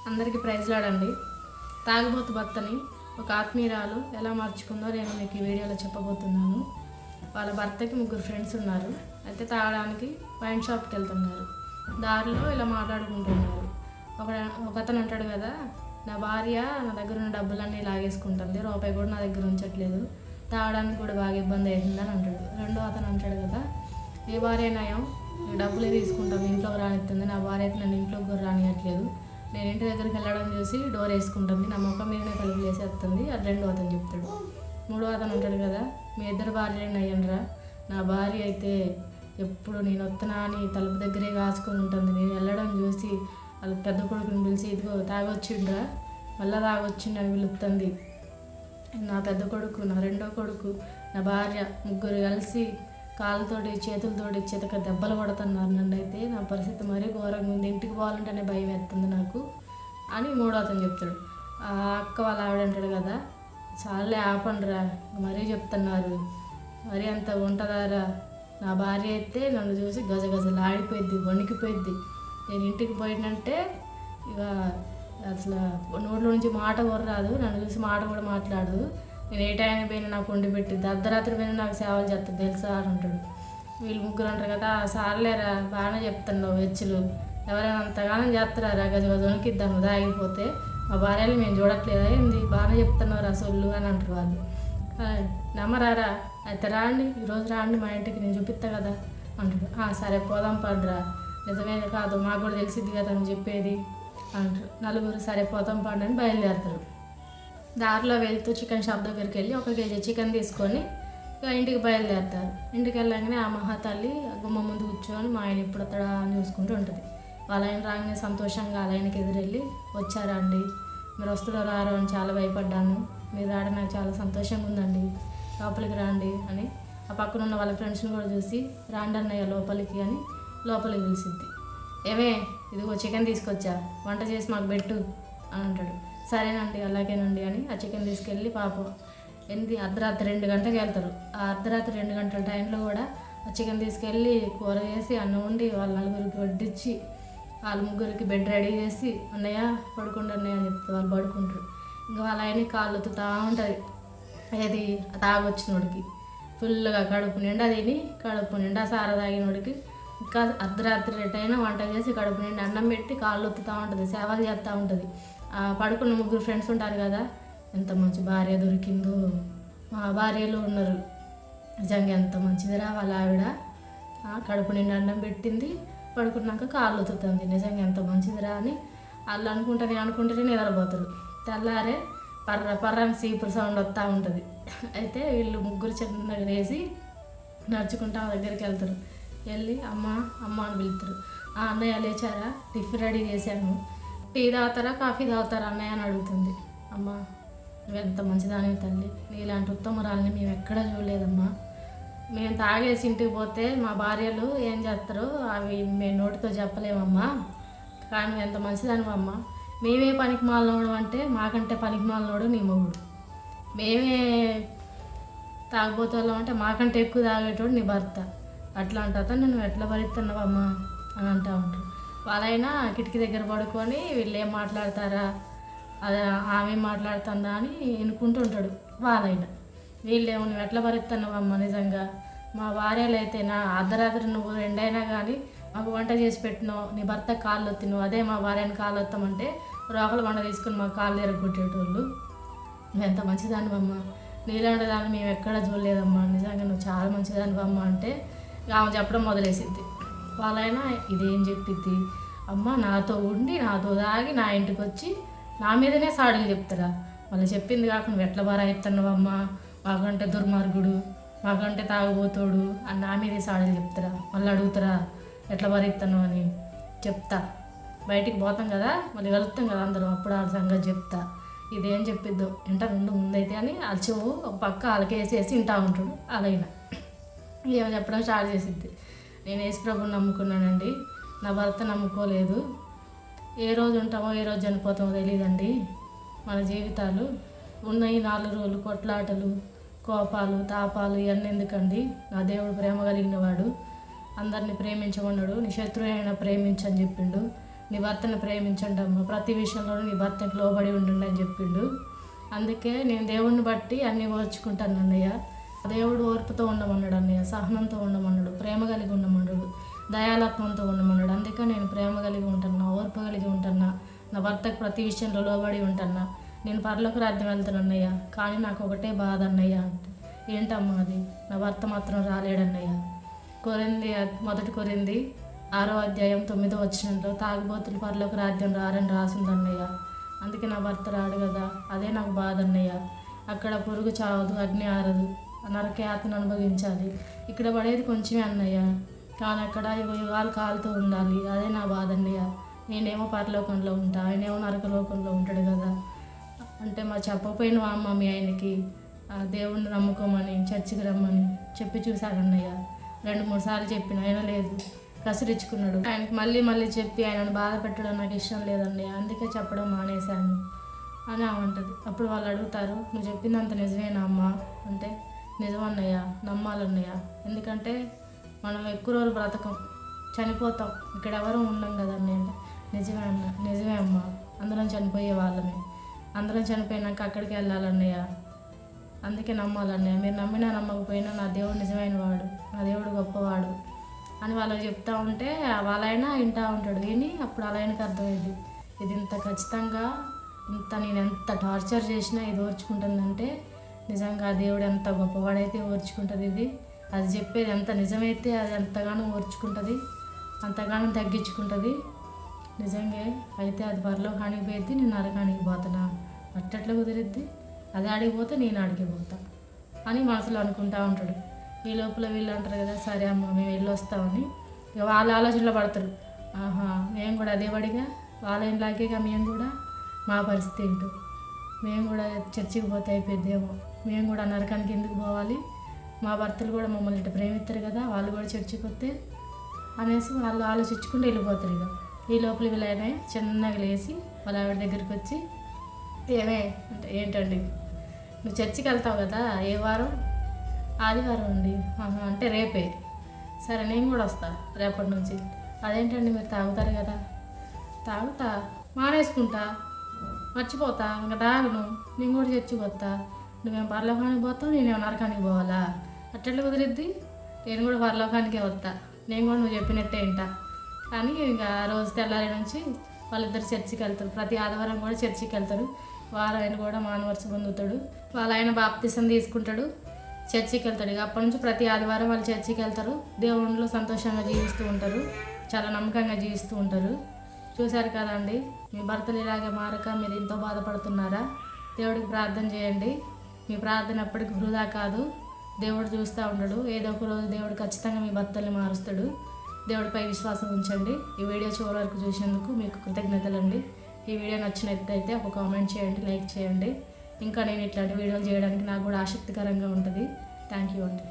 అందరికీ ప్రైజ్లాడండి. తాగుబోతు భర్తని ఒక ఆత్మీయురాలు ఎలా మార్చుకుందో నేను మీకు ఈ వీడియోలో చెప్పబోతున్నాను. వాళ్ళ భర్తకి 3 ఫ్రెండ్స్ ఉన్నారు. అయితే తాగడానికి వైన్ షాప్కి వెళ్తున్నారు. దారిలో ఇలా మాట్లాడుకుంటున్నారు. ఒకతను అంటాడు కదా, నా భార్య నా దగ్గర ఉన్న డబ్బులన్నీ లాగేసుకుంటుంది, రూపాయి కూడా నా దగ్గర ఉంచట్లేదు, తాగడానికి కూడా బాగా ఇబ్బంది అవుతుందని అంటాడు. రెండో అతను అంటాడు కదా, నీ భార్య నయం, డబ్బులే తీసుకుంటుంది, ఇంట్లోకి రానిస్తుంది, నా భార్య అయితే నన్ను ఇంట్లోకి కూడా రానియట్లేదు, నేను ఇంటి దగ్గరికి వెళ్ళడం చూసి డోర్ వేసుకుంటుంది, నా ముఖం మీదనే తలుపులు వేసేస్తుంది అని రెండో అతను చెప్తాడు. మూడో అతను ఉంటాడు కదా, మీ ఇద్దరు భార్యలు అయ్యండ్రా, నా భార్య అయితే ఎప్పుడు నేను వస్తున్నా అని తలుపు దగ్గరే కాసుకొని ఉంటుంది, నేను వెళ్ళడం చూసి వాళ్ళ పెద్ద కొడుకుని పిలిచి ఇదిగో తాగొచ్చిండ్రా, మళ్ళీ తాగొచ్చిండు అని పిలుస్తుంది. నా పెద్ద కొడుకు, నా రెండో కొడుకు, నా భార్య ముగ్గురు కలిసి కాళ్ళతోటి చేతులతోటి చితక దెబ్బలు కొడుతున్నారు నన్ను. అయితే నా పరిస్థితి మరీ ఘోరంగా ఉంది, ఇంటికి పోవాలంటేనే భయం వేస్తుంది నాకు అని మూడో అతను చెప్తాడు. ఆ అక్క వాళ్ళ ఆవిడ అంటాడు కదా, చాలే ఆపండిరా, మరీ చెప్తున్నారు, మరీ అంత ఉంటుందారా, నా భార్య అయితే నన్ను చూసి గజగజలు ఆడిపోయిద్ది, వణికిపోయిద్ది, నేను ఇంటికి పోయినంటే ఇక అసలు నోట్లో నుంచి మాట కూడా రాదు, నన్ను చూసి మాట కూడా మాట్లాడదు, నేను ఏ టైం పోయినా నాకు వండి పెట్టిద్ది, అర్ధరాత్రి పోయినా నాకు సేవలు చేస్తుంది తెలుసా అని అంటాడు. వీళ్ళు ముగ్గురు అంటారు కదా, సార్లేరా బాగానే చెప్తున్నావు, వెచ్చులు ఎవరైనా అంతగానం చేస్తారా, గజగజ వణికిద్దాము దాగిపోతే, మా భార్యలు మేము చూడట్లేదా ఏంది, బాగానే చెప్తున్నారు అసలు అని అంటారు వాళ్ళు. నమ్మరారా, అయితే రాండి, ఈరోజు రాండి మా ఇంటికి, నేను చూపిస్తా కదా అంటాడు. సరే పోదాం పడ్రా, నిజమే కాదు మాకు కూడా తెలిసిద్ది కదా అని చెప్పేది అంటారు. నలుగురు సరే పోతాం పండు అని బయలుదేరుతారు. దారిలో వెళ్తూ చికెన్ షాప్ దగ్గరికి వెళ్ళి 1 కేజీ చికెన్ తీసుకొని ఇంటికి బయలుదేరుతారు. ఇంటికి వెళ్ళగానే ఆ మహాతల్లి గుమ్మ ముందు కూర్చొని మా ఆయన ఇప్పుడు అతడా అని చూసుకుంటూ ఉంటుంది. వాళ్ళ ఆయన రాగానే సంతోషంగా వాళ్ళ ఆయనకి ఎదురెళ్ళి, వచ్చారా అండి, మీరు వస్తారో రారో అని చాలా భయపడ్డాను, మీరు రావడం నాకు చాలా సంతోషంగా ఉందండి, లోపలికి రాండి అని ఆ పక్కన ఉన్న వాళ్ళ ఫ్రెండ్స్ని కూడా చూసి, రాండి అన్నయ్య లోపలికి అని లోపలికి పిలిచిద్ది. ఏమే ఇదిగో చికెన్ తీసుకొచ్చా, వంట చేసి మాకు పెట్టు అని అంటాడు. సరేనండి అలాగేనండి అని ఆ చికెన్ తీసుకెళ్ళి పాపం అర్ధరాత్రి 2 గంటలకు వెళ్తారు. ఆ అర్ధరాత్రి 2 గంటల టైంలో కూడా ఆ చికెన్ తీసుకెళ్ళి కూర చేసి అన్నం వండి వాళ్ళ నలుగురికి వడ్డించి వాళ్ళ ముగ్గురికి బెడ్ రెడీ చేసి, అన్నయ్య పడుకుంటు అన్నయ్య అని చెప్తే వాళ్ళు పడుకుంటారు. ఇంకా వాళ్ళ ఆయనకి కాళ్ళు ఒత్తుతూ ఉంటుంది. ఏది తాగొచ్చినోడికి ఫుల్గా కడుపు నిండా తిని కడుపు నిండా సార తాగినోడికి ఇంకా అర్ధరాత్రి అయినా వంట చేసి కడుపు నిండా అన్నం పెట్టి కాళ్ళు ఒత్తుతూ ఉంటుంది, సేవలు చేస్తూ ఉంటుంది. పడుకున్న 3 ఫ్రెండ్స్ ఉంటారు కదా, ఎంత మంచి భార్య దొరికిందో, మా భార్యలు ఉన్నారు, నిజంగా ఎంత మంచిదిరా వాళ్ళ ఆవిడ, కడుపు నిండా అన్నం పెట్టింది, పడుకున్నాక కాళ్ళు ఒత్తుతుంది, నిజంగా ఎంత మంచిదిరా అని వాళ్ళు అనుకుంటేనే నిద్రపోతారు. తెల్లారే పర్రని సీపురు సౌండ్ వస్తూ ఉంటుంది. అయితే వీళ్ళు ముగ్గురు చిన్నగా వేసి నడుచుకుంటా దగ్గరికి వెళ్తారు. వెళ్ళి అమ్మ అమ్మ అని పిలుతారు. అన్నయ్య లేచారా, టిఫిన్ రెడీ చేశాను, టీ తాగుతారా కాఫీ తాగుతారా అన్నయ్య అని అడుగుతుంది. అమ్మ నువ్వు ఎంత మంచిదానివి తల్లి, నీలాంటి ఉత్తమరాలని మేము ఎక్కడా చూడలేదమ్మా, మేము తాగేసి ఇంటికి పోతే మా భార్యలు ఏం చేస్తారో అవి మేము నోటితో చెప్పలేమమ్మా, కానీ నువ్వు ఎంత మంచిదానివమ్మా, మేమే పనికి మాలినోడు అంటే మాకంటే పనికి మాలినోడు నీ మొగుడు, మేమే తాగబోతోళ్ళం అంటే మాకంటే ఎక్కువ తాగేటోడు నీ భర్త, అట్లా అంటా నువ్వు ఎట్లా భరిస్తున్నావమ్మా అని అంటూ ఉంటారు. వాళ్ళైనా కిటికీ దగ్గర పడుకొని వీళ్ళు ఏం మాట్లాడతారా, అదే ఆమె మాట్లాడుతుందా అని వినుకుంటూ ఉంటాడు. వాళ్ళైనా వీళ్ళేమో నువ్వు ఎట్లా భరిస్తున్నావమ్మా, నిజంగా మా భార్యలు అయితే నా అర్ధరాత్రి నువ్వు 2 అయినా కానీ మాకు వంట చేసి పెట్టినావు, నీ భర్త కాళ్ళు ఒత్తినావు, అదే మా భార్యని కాళ్ళు ఒత్తామంటే రోకలు వంట తీసుకుని మాకు కాళ్ళు ఎరగొట్టేటోళ్ళు, నువ్వు ఎంత మంచిదానివమ్మా, నీలాంటి దాన్ని మేము ఎక్కడా చూడలేదమ్మా, నిజంగా నువ్వు చాలా మంచిదానివమ్మా అంటే ఆమె చెప్పడం మొదలేసిద్ది. వాళ్ళైనా ఇదేం చెప్పిద్ది, అమ్మ నాతో ఉండి నాతో తాగి నా ఇంటికి వచ్చి నా మీదనే సాడీలు చెప్తారా, మళ్ళీ చెప్పింది కాక నువ్వు ఎట్లా బారాయిస్తున్నావమ్మా, మాకంటే దుర్మార్గుడు, మాకంటే తాగుబోతాడు అని నా మీదే సాడీలు చెప్తారా, మళ్ళీ అడుగుతారా ఎట్లా బారైతున్నావు అని చెప్తా, బయటికి పోతాం కదా మళ్ళీ కలుపుతాం కదా అందరం, అప్పుడు ఆ సంగతి చెప్తా, ఇదేం చెప్పిద్దు ఇంట ముందైతే అని అలచెవు ఒక పక్క అలకేసేసి వింటా ఉంటాడు. అలాగైనా ఏమో చెప్పడం స్టార్ట్ చేసిద్ది. నేను యేసుప్రభుని నమ్ముకున్నానండి, నా భర్త నమ్ముకోలేదు, ఏ రోజు ఉంటామో ఏ రోజు చనిపోతామో తెలియదండి, మన జీవితాలు ఉన్న ఈ 4 రోజులు కొట్లాటలు కోపాలు తాపాలు ఇవన్నీ ఎందుకండి, నా దేవుడు ప్రేమ కలిగిన వాడు, అందరినీ ప్రేమించమన్నాడు, నీ శత్రువు అయినా ప్రేమించని చెప్పిండు, నీ భర్తను ప్రేమించండి అమ్మ, ప్రతి విషయంలోనూ నీ భర్తకు లోబడి ఉండండి అని చెప్పిండు. అందుకే నేను దేవుడిని బట్టి అన్నీ ఓర్చుకుంటాను అన్నయ్య. దేవుడు ఓర్పుతో ఉండమన్నాడు అన్నయ్య, సహనంతో ఉండమన్నాడు, ప్రేమ కలిగి ఉండమన్నాడు, దయాలత్వంతో ఉండమన్నాడు. అందుకే నేను ప్రేమ కలిగి ఉంటున్నా, ఓర్పు కలిగి ఉంటున్నా, నా భర్తకు ప్రతి విషయంలో లోబడి ఉంటున్నా. నేను పరలోక రాజ్యం వెళ్తాను అన్నయ్య, కానీ నాకు ఒకటే బాధ అన్నయ్య అంటే, ఏంటమ్మా అది? నా భర్త మాత్రం రాలేడన్నయ్య. మొదటి కొరింది 6వ అధ్యాయం 9వ వచనంలో తాగుబోతులు పరలోక రాజ్యం రారని రాసింది అన్నయ్య. అందుకే నా భర్త రాడు కదా, అదే నాకు బాధ అన్నయ్య. అక్కడ పురుగు చావదు, అగ్ని ఆరదు, నరకయాతను అనుభవించాలి. ఇక్కడ పడేది కొంచెమే అన్నయ్య, కానీ అక్కడ యుగాలు కాలుతూ ఉండాలి. అదే నా బాధ అన్నయ్య. నేనేమో పరలోకంలో ఉంటా, ఆయనేమో నరకలోకంలో ఉంటాడు కదా అంటే చెప్పకపోయిన అమ్మ మీ ఆయనకి దేవుణ్ణి నమ్ముకోమని, చర్చికి రమ్మని చెప్పి చూశాడన్నయ్య. 2-3 సార్లు చెప్పిన ఆయన లేదు, కసిరించుకున్నాడు. ఆయనకి మళ్ళీ మళ్ళీ చెప్పి ఆయనను బాధ పెట్టడం నాకు ఇష్టం లేదన్నయ్య, అందుకే చెప్పడం మానేశాను అని ఉంటుంది. అప్పుడు వాళ్ళు అడుగుతారు, నువ్వు చెప్పిందంత నిజమేనా అమ్మా అంటే, నిజమన్నయ్య, నమ్మాలన్నయ్య. ఎందుకంటే మనం ఎక్కువ రోజులు బ్రతకం, చనిపోతాం, ఇక్కడ ఎవరు ఉండం కదన్నయ్య అంటే, నిజమే అమ్మ, అందరం చనిపోయే వాళ్ళమే, అందరం చనిపోయినాక అక్కడికి వెళ్ళాలన్నయ్య, అందుకే నమ్మాలన్నయ్య. మీరు నమ్మినా నమ్మకపోయినా నా దేవుడు నిజమైన వాడు, నా దేవుడు గొప్పవాడు అని వాళ్ళకి చెప్తా ఉంటే వాళ్ళైనా వింటూ ఉంటాడు. విని అప్పుడు వాళ్ళకి అర్థమైంది, ఇది ఇంత ఖచ్చితంగా నేను ఎంత టార్చర్ చేసినా ఇది ఓర్చుకుంటుందంటే నిజంగా దేవుడు ఎంత గొప్పవాడైతే ఓర్చుకుంటుంది. అది చెప్పేది ఎంత నిజమైతే అది ఎంతగానో ఓర్చుకుంటుంది, అంతగానో తగ్గించుకుంటుంది. నిజంగా అయితే అది పరలోకానికి పోయిద్ది, నేను నరకానికి పోతున్నా, అట్టెట్లా కుదిరిద్ది, అది ఆడిపోతే నేను ఆడికిపోతా అని మనసులో అనుకుంటా ఉంటాడు. ఈ లోపల వీళ్ళు అంటారు కదా, సరే అమ్మ మేము వెళ్ళి వస్తామని. ఇక వాళ్ళ ఆలోచనలో పడతారు, ఆహా మేము కూడా అదే పడిగా వాళ్ళలాగేగా మేము కూడా, మా పరిస్థితి ఏంటో, మేము కూడా చర్చికి పోతే అయిపోద్దేమో, మేము కూడా నరకానికి ఎందుకు పోవాలి, మా భర్తలు కూడా మమ్మల్ని ఇట్లా ప్రేమిస్తారు కదా, వాళ్ళు కూడా చర్చికి వస్తే అనేసి వాళ్ళు ఆలోచించుకుంటూ వెళ్ళిపోతారు. ఇక ఈ లోపల వీళ్ళైనా చిన్నగా లేచి వాళ్ళ ఆవిడ దగ్గరికి వచ్చి, ఏమే అంటే, ఏంటండి నువ్వు చర్చికి వెళ్తావు కదా, ఏ వారం? ఆదివారం అండి. అంటే రేపే. సరే నేను కూడా వస్తా రేపటి నుంచి. అదేంటండి మీరు తాగుతారు కదా? తాగుతా, మానేసుకుంటా, మర్చిపోతా, ఇంకా తాగను, నేను కూడా చర్చికి వస్తా. నువ్వేం పరలోకానికి పోతావు, నేనేమో నరకానికి పోవాలా? అట్టెట్లా కుదిరిద్ది? నేను కూడా పరలోకానికే వస్తా, నేను కూడా నువ్వు చెప్పినట్టే వింటా కానీ ఇంకా రోజు తెల్లారి నుంచి వాళ్ళిద్దరు చర్చికి వెళ్తారు. ప్రతి ఆదివారం కూడా చర్చికి వెళ్తారు. వాళ్ళ కూడా మానవర్ష పొందుతాడు, వాళ్ళ ఆయన బాప్తిసం తీసుకుంటాడు, చర్చికి వెళ్తాడు. ఇక అప్పటి నుంచి ప్రతి ఆదివారం వాళ్ళు చర్చికి వెళ్తారు, దేవునిలో సంతోషంగా జీవిస్తూ ఉంటారు, చాలా నమ్మకంగా జీవిస్తూ ఉంటారు. చూశారు కదండి, మీ భర్తలు ఇలాగే మారక మీరు ఎంతో బాధపడుతున్నారా? దేవుడికి ప్రార్థన చేయండి. మీ ప్రార్థన ఎప్పటికీ వృధా కాదు, దేవుడు చూస్తూ ఉంటాడు. ఏదో ఒక రోజు దేవుడు ఖచ్చితంగా మీ భర్తల్ని మారుస్తాడు. దేవుడిపై విశ్వాసం ఉంచండి. ఈ వీడియో చివరి వరకు చూసినందుకు మీకు కృతజ్ఞతలండి. ఈ వీడియో నచ్చినట్లయితే ఒక కామెంట్ చేయండి, లైక్ చేయండి. ఇంకా నేను ఇట్లాంటి వీడియోలు చేయడానికి నాకు కూడా ఆసక్తికరంగా ఉంటుంది. థ్యాంక్ యూ అండి.